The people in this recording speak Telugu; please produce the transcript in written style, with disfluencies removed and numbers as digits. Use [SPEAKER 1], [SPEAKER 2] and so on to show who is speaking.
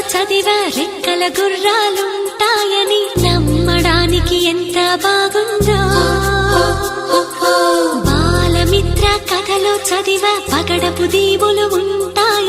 [SPEAKER 1] చదివా రెక్కల గుర్రాలుంటాయని నమ్మడానికి ఎంత బాగుందో. బాలమిత్ర కథలో చదివా పగడపు దీవులు ఉంటాయని